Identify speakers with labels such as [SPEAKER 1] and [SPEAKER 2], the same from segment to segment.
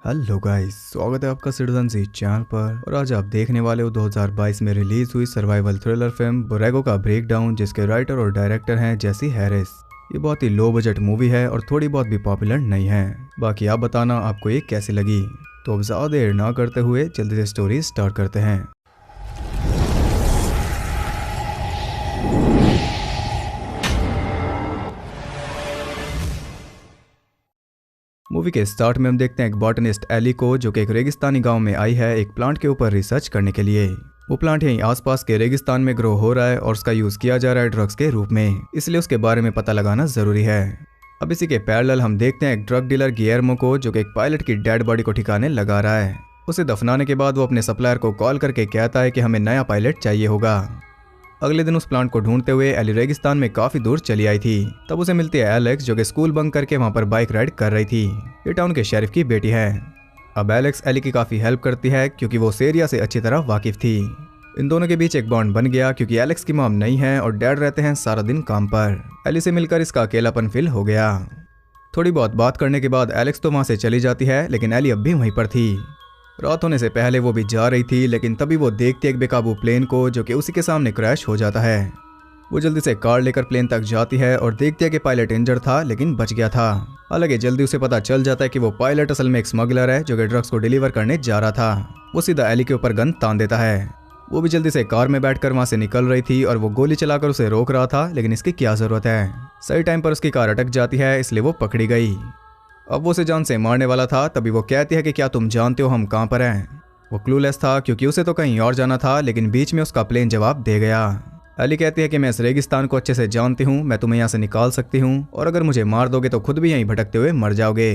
[SPEAKER 1] Hello guys, स्वागत है आपका सिटीजन सी चैनल पर। और आज आप देखने वाले हो 2022 में रिलीज हुई सर्वाइवल थ्रिलर फिल्म बोरेगो का ब्रेकडाउन, जिसके राइटर और डायरेक्टर हैं जेसी हैरिस। ये बहुत ही लो बजट मूवी है और थोड़ी बहुत भी पॉपुलर नहीं है। बाकी आप बताना आपको ये कैसी लगी। तो अब ज़्यादा देर ना करते हुए जल्दी से स्टोरी स्टार्ट करते हैं। मूवी के स्टार्ट में हम देखते हैं एक बॉटनिस्ट एली को, जो कि एक रेगिस्तानी गांव में आई है एक प्लांट के ऊपर रिसर्च करने के लिए। वो प्लांट यहीं आसपास के रेगिस्तान में ग्रो हो रहा है और उसका यूज किया जा रहा है ड्रग्स के रूप में, इसलिए उसके बारे में पता लगाना जरूरी है। अब इसी के पैरेलल हम देखते हैं एक ड्रग डीलर गियर्मो को, जो कि एक पायलट की डेड बॉडी को ठिकाने लगा रहा है। उसे दफनाने के बाद वो अपने सप्लायर को कॉल करके कहता है कि हमें नया पायलट चाहिए होगा। अगले दिन उस प्लांट को ढूंढते हुए एली रेगिस्तान में काफी दूर चली आई थी। तब उसे मिलती है एलेक्स, जो कि स्कूल बंक करके वहां पर बाइक राइड कर रही थी। ये टाउन के शेरिफ की बेटी है। अब एलेक्स एली की काफी हेल्प करती है क्योंकि वो उस एरिया से अच्छी तरह वाकिफ थी। इन दोनों के बीच एक बॉन्ड बन गया क्योंकि एलेक्स की मॉम नहीं है और डैड रहते हैं सारा दिन काम पर। एली से मिलकर इसका अकेलापन फील हो गया। थोड़ी बहुत बात करने के बाद एलेक्स तो वहां से चली जाती है, लेकिन एली अब भी वहीं पर थी। रात होने से पहले वो भी जा रही थी, लेकिन तभी वो देखती है एक बेकाबू प्लेन को, जो कि उसी के सामने क्रैश हो जाता है। वो जल्दी से कार लेकर प्लेन तक जाती है और देखती है कि पायलट इंजर्ड था लेकिन बच गया था। हालांकि जल्दी उसे पता चल जाता है कि वो पायलट असल में एक स्मगलर है जो कि ड्रग्स को डिलीवर करने जा रहा था। वो सीधा एली के ऊपर गन तान देता है। वो भी जल्दी से कार में बैठकर वहां से निकल रही थी और वो गोली चलाकर उसे रोक रहा था, लेकिन इसकी क्या जरूरत है। सही टाइम पर उसकी कार अटक जाती है, इसलिए वो पकड़ी गई। अब वो उसे जान से मारने वाला था, तभी वो कहती है कि क्या तुम जानते हो हम कहाँ पर हैं। वो क्लूलेस था क्योंकि उसे तो कहीं और जाना था, लेकिन बीच में उसका प्लेन जवाब दे गया। एली कहती है कि मैं इस रेगिस्तान को अच्छे से जानती हूँ, मैं तुम्हें यहाँ से निकाल सकती हूँ और अगर मुझे मार दोगे तो खुद भी यहीं भटकते हुए मर जाओगे।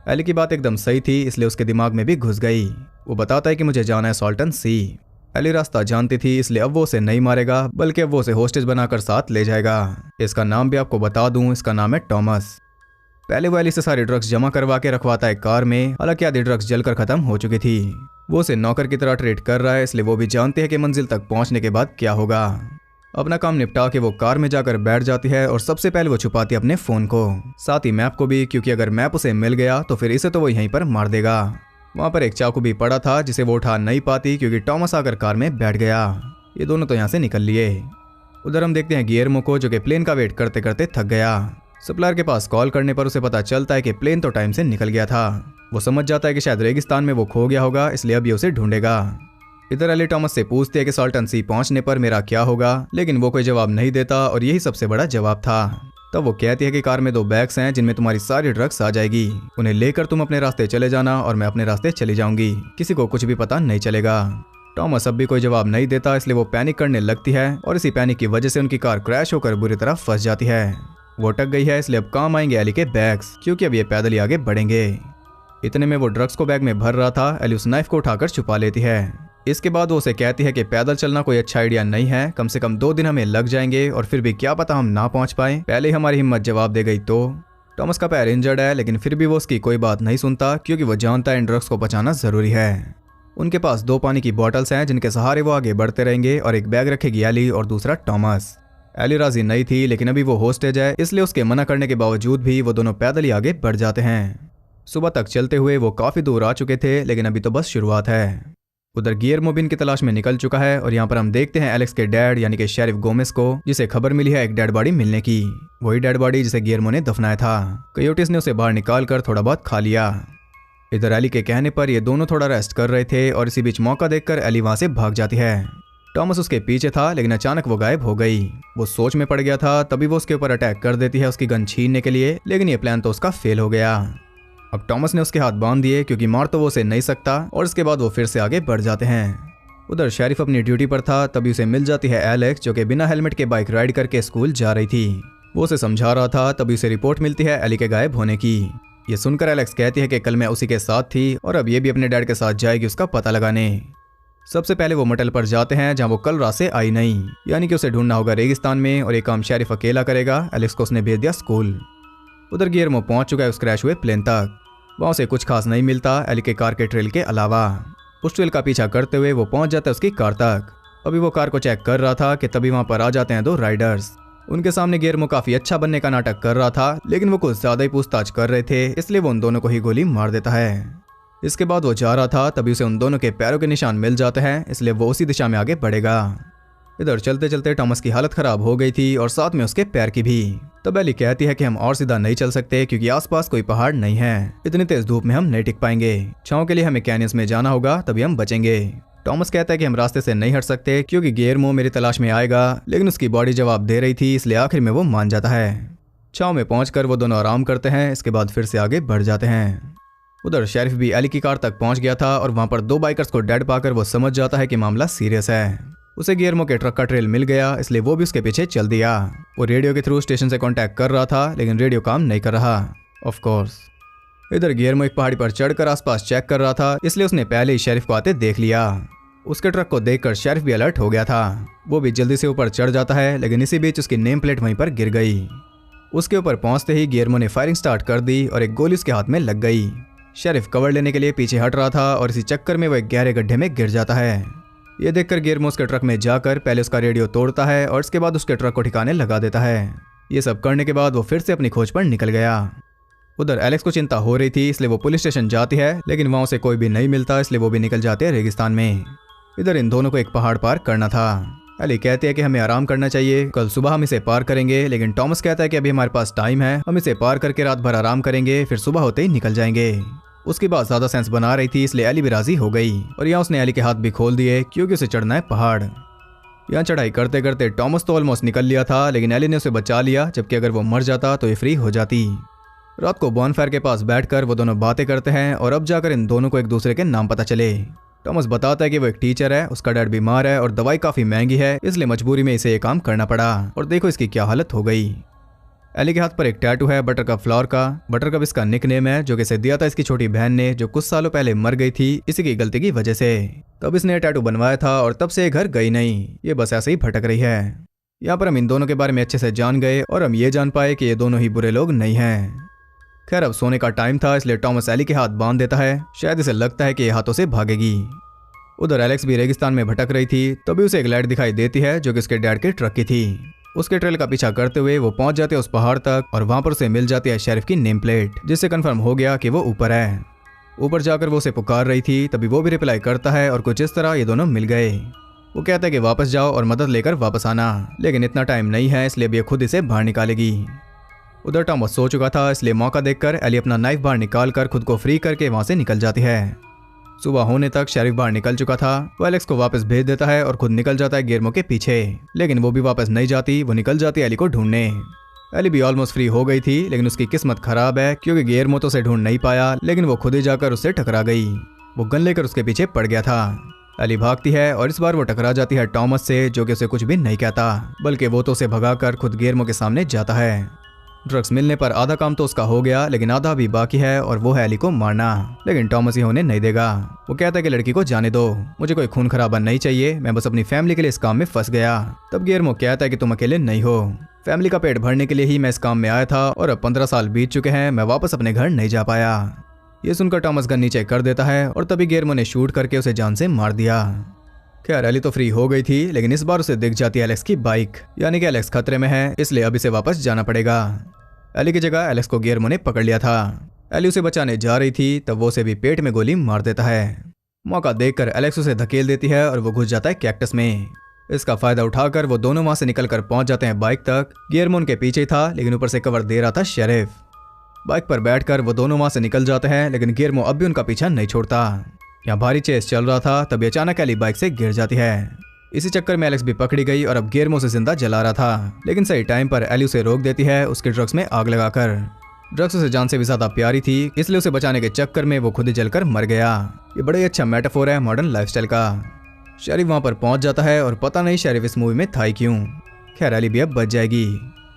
[SPEAKER 1] एली की बात एकदम सही थी, इसलिए उसके दिमाग में भी घुस गई। वो बताता है कि मुझे जाना है सॉल्टन सी। एली रास्ता जानती थी, इसलिए अब वो उसे नहीं मारेगा, बल्कि अब वो उसे होस्टेज बनाकर साथ ले जाएगा। इसका नाम भी आपको बता दूं, इसका नाम है टॉमस। पहले वो एली से सारे ड्रग्स जमा करवा के रखवाता है कार में। हालांकि आधी ड्रग्स जलकर खत्म हो चुकी थी। वो उसे नौकर की तरह ट्रीट कर रहा है, इसलिए वो भी जानते हैं कि मंजिल तक पहुंचने के बाद क्या होगा। अपना काम निपटा के वो कार में जाकर बैठ जाती है और सबसे पहले वो छुपाती है अपने फोन को, साथ ही मैप को भी, क्योंकि अगर मैप उसे मिल गया तो फिर इसे तो वो यहीं पर मार देगा। वहां पर एक चाकू भी पड़ा था जिसे वो उठा नहीं पाती क्योंकि टॉमस आकर कार में बैठ गया। ये दोनों तो यहाँ से निकल लिए। उधर हम देखते हैं गियर्मो को, जो कि प्लेन का वेट करते करते थक गया। सप्लायर के पास कॉल करने पर उसे पता चलता है कि प्लेन तो टाइम से निकल गया था। वो समझ जाता है कि शायद रेगिस्तान में वो खो गया होगा, इसलिए अब ये उसे ढूंढेगा। इधर एली टॉमस से पूछती है कि सॉल्टन सी पहुंचने पर मेरा क्या होगा, लेकिन वो कोई जवाब नहीं देता और यही सबसे बड़ा जवाब था। तब वो कहती है कि कार में 2 बैग्स हैं जिनमें तुम्हारी सारी ड्रग्स आ जाएगी। उन्हें लेकर तुम अपने रास्ते चले जाना और मैं अपने रास्ते चली जाऊंगी। किसी को कुछ भी पता नहीं चलेगा। टॉमस अब भी कोई जवाब नहीं देता, इसलिए वो पैनिक करने लगती है और इसी पैनिक की वजह से उनकी कार क्रैश होकर बुरी तरह फंस जाती है। वो अटक गई है, इसलिए अब काम आएंगे एली के बैग्स, क्योंकि अब ये पैदल ही आगे बढ़ेंगे। इतने में वो ड्रग्स को बैग में भर रहा था। एली उस नाइफ को उठाकर छुपा लेती है। इसके बाद वो उसे कहती है कि पैदल चलना कोई अच्छा आइडिया नहीं है, कम से कम 2 दिन हमें लग जाएंगे और फिर भी क्या पता हम ना पहुंच पाए। पहले ही हमारी हिम्मत जवाब दे गई तो। टॉमस का पैर इंजर्ड है, लेकिन फिर भी वो उसकी कोई बात नहीं सुनता क्योंकि वो जानता है इन ड्रग्स को बचाना जरूरी है। उनके पास 2 पानी की बॉटल्स हैं जिनके सहारे वो आगे बढ़ते रहेंगे और एक बैग रखेगी एली और दूसरा टॉमस। एली राजी नहीं थी, लेकिन अभी वो होस्टेज है, इसलिए उसके मना करने के बावजूद भी वो दोनों पैदल ही आगे बढ़ जाते हैं। सुबह तक चलते हुए वो काफी दूर आ चुके थे, लेकिन अभी तो बस शुरुआत है। उधर गियर्मो भी इनकी तलाश में निकल चुका है और यहाँ पर हम देखते हैं एलेक्स के डैड यानी कि शेरिफ गोमेस को, जिसे खबर मिली है एक डेड बॉडी मिलने की। वही डेड बॉडी जिसे गियर्मो ने दफनाया था। कयोटिस ने उसे बाहर निकाल कर थोड़ा बहुत खा लिया। इधर एली के कहने पर ये दोनों थोड़ा रेस्ट कर रहे थे और इसी बीच मौका देखकर एली वहां से भाग जाती है। टॉमस उसके पीछे था, लेकिन अचानक वो गायब हो गई। वो सोच में पड़ गया था, तभी वो उसके ऊपर अटैक कर देती है उसकी गन छीनने के लिए, लेकिन ये प्लान तो उसका फेल हो गया। अब टॉमस ने उसके हाथ बांध दिए क्योंकि मार तो वो उसे नहीं सकता और इसके बाद वो फिर से आगे बढ़ जाते हैं। उधर शेरिफ अपनी ड्यूटी पर था, तभी उसे मिल जाती है एलेक्स, जो कि बिना हेलमेट के बाइक राइड करके स्कूल जा रही थी। वो उसे समझा रहा था, तभी उसे रिपोर्ट मिलती है एली के गायब होने की। ये सुनकर एलेक्स कहती है कि कल मैं उसी के साथ थी और अब ये भी अपने डैड के साथ जाएगी उसका पता लगाने। सबसे पहले वो मोटेल पर जाते हैं जहां वो कल रात से आई नहीं, यानी कि उसे ढूंढना होगा रेगिस्तान में और ये काम शेरिफ अकेला करेगा। एलेक्स को उसने भेज दिया स्कूल। उधर गियर्मो पहुंच चुका है उस क्रैश हुए प्लेन तक। वहां से कुछ खास नहीं मिलता एली के कार के ट्रेल के अलावा। उस ट्रेल का पीछा करते हुए वो पहुंच जाता है उसकी कार तक। अभी वो कार को चेक कर रहा था कि तभी वहां पर आ जाते हैं 2 राइडर्स। उनके सामने गियर्मो काफी अच्छा बनने का नाटक कर रहा था, लेकिन वो कुछ ज्यादा ही पूछताछ कर रहे थे, इसलिए वो उन दोनों को ही गोली मार देता है। इसके बाद वो जा रहा था, तभी उसे उन दोनों के पैरों के निशान मिल जाते हैं, इसलिए वो उसी दिशा में आगे बढ़ेगा। इधर चलते चलते टॉमस की हालत खराब हो गई थी और साथ में उसके पैर की भी। तब एली कहती है कि हम और सीधा नहीं चल सकते क्योंकि आसपास कोई पहाड़ नहीं है, इतनी तेज धूप में हम नहीं टिक पाएंगे। छांव के लिए हमें कैनियंस में जाना होगा, तभी हम बचेंगे। टॉमस कहता है कि हम रास्ते से नहीं हट सकते क्योंकि गिलेर्मो मेरी तलाश में आएगा, लेकिन उसकी बॉडी जवाब दे रही थी, इसलिए आखिर में वो मान जाता है। छांव में पहुंचकर वो दोनों आराम करते हैं, इसके बाद फिर से आगे बढ़ जाते हैं। उधर शेरिफ भी एली की कार तक पहुंच गया था और वहां पर 2 बाइकर्स को डेड पाकर वो समझ जाता है कि मामला सीरियस है। उसे गिलेर्मो के ट्रक का ट्रेल मिल गया, इसलिए वो भी उसके पीछे चल दिया। वो रेडियो के थ्रू स्टेशन से कांटेक्ट कर रहा था, लेकिन रेडियो काम नहीं कर रहा, ऑफ कोर्स। इधर गिलेर्मो एक पहाड़ी पर चढ़कर आसपास चेक कर रहा था, इसलिए उसने पहले ही शेरिफ को आते देख लिया। उसके ट्रक को देखकर शेरिफ भी अलर्ट हो गया था। वो भी जल्दी से ऊपर चढ़ जाता है, लेकिन इसी बीच उसकी नेम प्लेट वहीं पर गिर गई। उसके ऊपर पहुंचते ही गिलेर्मो ने फायरिंग स्टार्ट कर दी और एक गोली उसके हाथ में लग गई। शेरिफ कवर लेने के लिए पीछे हट रहा था और इसी चक्कर में वो एक गहरे गड्ढे में गिर जाता है। ये देखकर गिलेर्मो उसके ट्रक में जाकर पहले उसका रेडियो तोड़ता है और इसके बाद उसके ट्रक को ठिकाने लगा देता है। ये सब करने के बाद वो फिर से अपनी खोज पर निकल गया। उधर एलेक्स को चिंता हो रही थी, इसलिए वो पुलिस स्टेशन जाती है, लेकिन वहां उसे कोई भी नहीं मिलता, इसलिए वो भी निकल जाते हैं रेगिस्तान में। इधर इन दोनों को एक पहाड़ पार करना था। एली कहती है कि हमें आराम करना चाहिए, कल सुबह हम इसे पार करेंगे, लेकिन टॉमस कहता है कि अभी हमारे पास टाइम है, हम इसे पार करके रात भर आराम करेंगे, फिर सुबह होते ही निकल जाएंगे। उसकी बात ज्यादा सेंस बना रही थी, इसलिए एली भी राजी हो गई और यहाँ उसने एली के हाथ भी खोल दिए क्योंकि उसे चढ़ना है पहाड़। यहाँ चढ़ाई करते करते टॉमस तो ऑलमोस्ट निकल लिया था, लेकिन एली ने उसे बचा लिया, जबकि अगर वो मर जाता तो ये फ्री हो जाती। रात को बॉनफायर के पास बैठकर वो दोनों बातें करते हैं और अब जाकर इन दोनों को एक दूसरे के नाम पता चले। टॉमस बताता है कि वो एक टीचर है, उसका डैड बीमार है और दवाई काफी महंगी है, इसलिए मजबूरी में इसे ये काम करना पड़ा और देखो इसकी क्या हालत हो गई। एली के हाथ पर एक टैटू है बटरकप फ्लावर का। बटरकप इसका निकनेम है जो कि इसे दिया था इसकी छोटी बहन ने, जो कुछ सालों पहले मर गई थी इसी की गलती की वजह से। तब इसने टैटू बनवाया था और तब से ये घर गई नहीं, ये बस ऐसे ही भटक रही है। यहाँ पर हम इन दोनों के बारे में अच्छे से जान गए और हम ये जान पाए कि ये दोनों ही बुरे लोग नहीं हैं। खैर अब सोने का टाइम था, इसलिए टॉमस एली के हाथ बांध देता है, शायद इसे लगता है कि ये हाथों से भागेगी। उधर एलेक्स भी रेगिस्तान में भटक रही थी, तभी उसे एक लाइट दिखाई देती है जो कि उसके डैड के ट्रक की थी। उसके ट्रेल का पीछा करते हुए वो पहुंच जाते हैं उस पहाड़ तक और वहां पर उसे मिल जाती है शेरिफ की नेम प्लेट, जिससे कंफर्म हो गया कि वो ऊपर है। ऊपर जाकर वो उसे पुकार रही थी, तभी वो भी रिप्लाई करता है और कुछ इस तरह ये दोनों मिल गए। वो कहता है कि वापस जाओ और मदद लेकर वापस आना, लेकिन इतना टाइम नहीं है, इसलिए अब ये खुद इसे बाहर निकालेगी। उधर टॉमस सो चुका था, इसलिए मौका देखकर एली अपना नाइफ बाहर निकालकर खुद को फ्री करके वहां से निकल जाती है। सुबह होने तक शेरिफ बाहर निकल चुका था। वो एलेक्स को वापस भेज देता है और खुद निकल जाता है गिलेर्मो के पीछे, लेकिन वो भी वापस नहीं जाती, वो निकल जाती है एली को ढूंढने। एली भी ऑलमोस्ट फ्री हो गई थी, लेकिन उसकी किस्मत खराब है क्योंकि गिलेर्मो तो उसे ढूंढ नहीं पाया, लेकिन वो खुद ही जाकर उससे टकरा गई। वो गन लेकर उसके पीछे पड़ गया था। एली भागती है और इस बार वो टकरा जाती है टॉमस से, जो कि उसे कुछ भी नहीं कहता, बल्कि वो तो उसे भगाकर खुद गिलेर्मो के सामने जाता है। ड्रग्स मिलने पर आधा काम तो उसका हो गया, लेकिन आधा भी बाकी है और वो है एली को मारना, लेकिन टॉमस ये होने नहीं देगा। वो कहता है कि लड़की को जाने दो, मुझे कोई खून खराबा नहीं चाहिए, मैं बस अपनी फैमिली के लिए इस काम में फंस गया। तब गिलेर्मो कहता है कि तुम अकेले नहीं हो, फैमिली का पेट भरने के लिए ही मैं इस काम में आया था और अब 15 साल बीत चुके हैं, मैं वापस अपने घर नहीं जा पाया। ये सुनकर टॉमस गन नीचे कर देता है और तभी गिलेर्मो ने शूट करके उसे जान से मार दिया। खैर एली तो फ्री हो गई थी, लेकिन इस बार उसे दिख जाती है एलेक्स की बाइक, यानी कि एलेक्स खतरे में है, इसलिए अब इसे वापस जाना पड़ेगा। एली की जगह एलेक्स को गिलेर्मो ने पकड़ लिया था। एली उसे बचाने जा रही थी, तब वो उसे भी पेट में गोली मार देता है। मौका देखकर एलेक्स उसे धकेल देती है और वो घुस जाता है कैक्टस में। इसका फायदा उठाकर वो दोनों वहां से निकलकर पहुंच जाते हैं बाइक तक। गिलेर्मो उनके पीछे था, लेकिन ऊपर से कवर दे रहा था शेरिफ। बाइक पर बैठकर वो दोनों वहां से निकल जाते हैं, लेकिन गिलेर्मो अब भी उनका पीछा नहीं छोड़ता। यहाँ भारी चेस चल रहा था, तभी अचानक एली बाइक से गिर जाती है। इसी चक्कर में एलेक्स भी पकड़ी गई और अब गिलेर्मो उसे जिंदा जला रहा था, लेकिन सही टाइम पर एली उसे रोक देती है उसके ड्रग्स में आग लगाकर। ड्रग्स उसे जान से भी ज्यादा प्यारी थी, इसलिए उसे बचाने के चक्कर में वो खुद ही जलकर मर गया। ये बड़ा ही अच्छा मेटाफोर है मॉडर्न लाइफस्टाइल का। शेरिफ वहां पर पहुंच जाता है और पता नहीं शेरिफ इस मूवी में था ही क्यों। खैर एली भी अब बच जाएगी।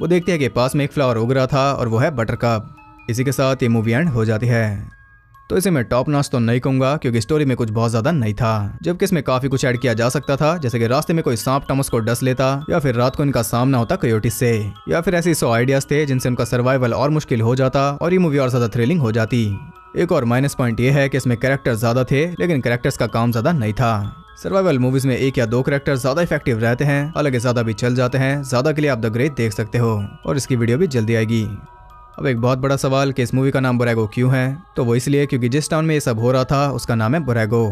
[SPEAKER 1] वो देखती है कि पास में एक फ्लावर उग रहा था और वो है बटरकप। इसी के साथ ये मूवी एंड हो जाती है। तो इसे मैं टॉप नॉच तो नहीं कहूंगा क्योंकि स्टोरी में कुछ बहुत ज्यादा नहीं था, जबकि इसमें काफी कुछ ऐड किया जा सकता था, जैसे कि रास्ते में कोई सांप टॉमस को डस लेता, या फिर रात को इनका सामना होता कोयोटिस से, या फिर ऐसे 100 आइडियाज थे जिनसे उनका सर्वाइवल और मुश्किल हो जाता और ये मूवी और ज्यादा थ्रिलिंग हो जाती। एक और माइनस पॉइंट ये है कि इसमें कैरेक्टर ज्यादा थे, लेकिन कैरेक्टर्स का काम ज्यादा नहीं था। सर्वाइवल मूवीज में 1 या 2 कैरेक्टर ज्यादा इफेक्टिव रहते हैं, हालांकि ज्यादा भी चल जाते हैं। ज्यादा के लिए आप द ग्रेट देख सकते हो और इसकी वीडियो भी जल्दी आएगी। अब एक बहुत बड़ा सवाल कि इस मूवी का नाम बोरेगो क्यों है, तो वो इसलिए क्योंकि जिस टाउन में ये सब हो रहा था उसका नाम है बोरेगो।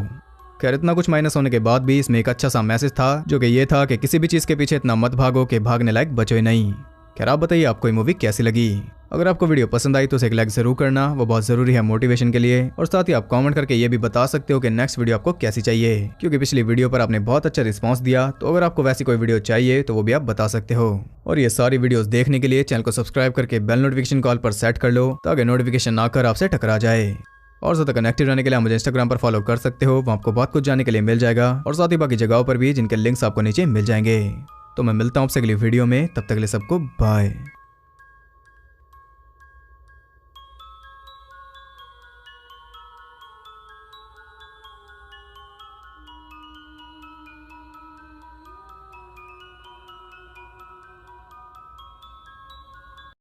[SPEAKER 1] खैर इतना कुछ माइनस होने के बाद भी इसमें एक अच्छा सा मैसेज था, जो कि ये था कि किसी भी चीज़ के पीछे इतना मत भागो कि भागने लायक बचो ही नहीं। खैर आप बताइए आपको ये मूवी कैसी लगी। अगर आपको वीडियो पसंद आई तो उसे एक लाइक जरूर करना, वो बहुत ज़रूरी है मोटिवेशन के लिए। और साथ ही आप कमेंट करके ये भी बता सकते हो कि नेक्स्ट वीडियो आपको कैसी चाहिए, क्योंकि पिछली वीडियो पर आपने बहुत अच्छा रिस्पांस दिया। तो अगर आपको वैसी कोई वीडियो चाहिए तो वो भी आप बता सकते हो। और ये सारी वीडियोस देखने के लिए चैनल को सब्सक्राइब करके बेल नोटिफिकेशन कॉल पर सेट कर लो, ताकि नोटिफिकेशन आकर आपसे टकरा जाए। और ज़्यादा कनेक्टेड रहने के लिए आप मुझे इंस्टाग्राम पर फॉलो कर सकते हो, वहाँ आपको बहुत कुछ जानने के लिए मिल जाएगा। और साथ ही बाकी जगहों पर भी, जिनके लिंक्स आपको नीचे मिल जाएंगे। तो मैं मिलता हूँ आपसे अगली वीडियो में, तब तक के लिए सबको बाय।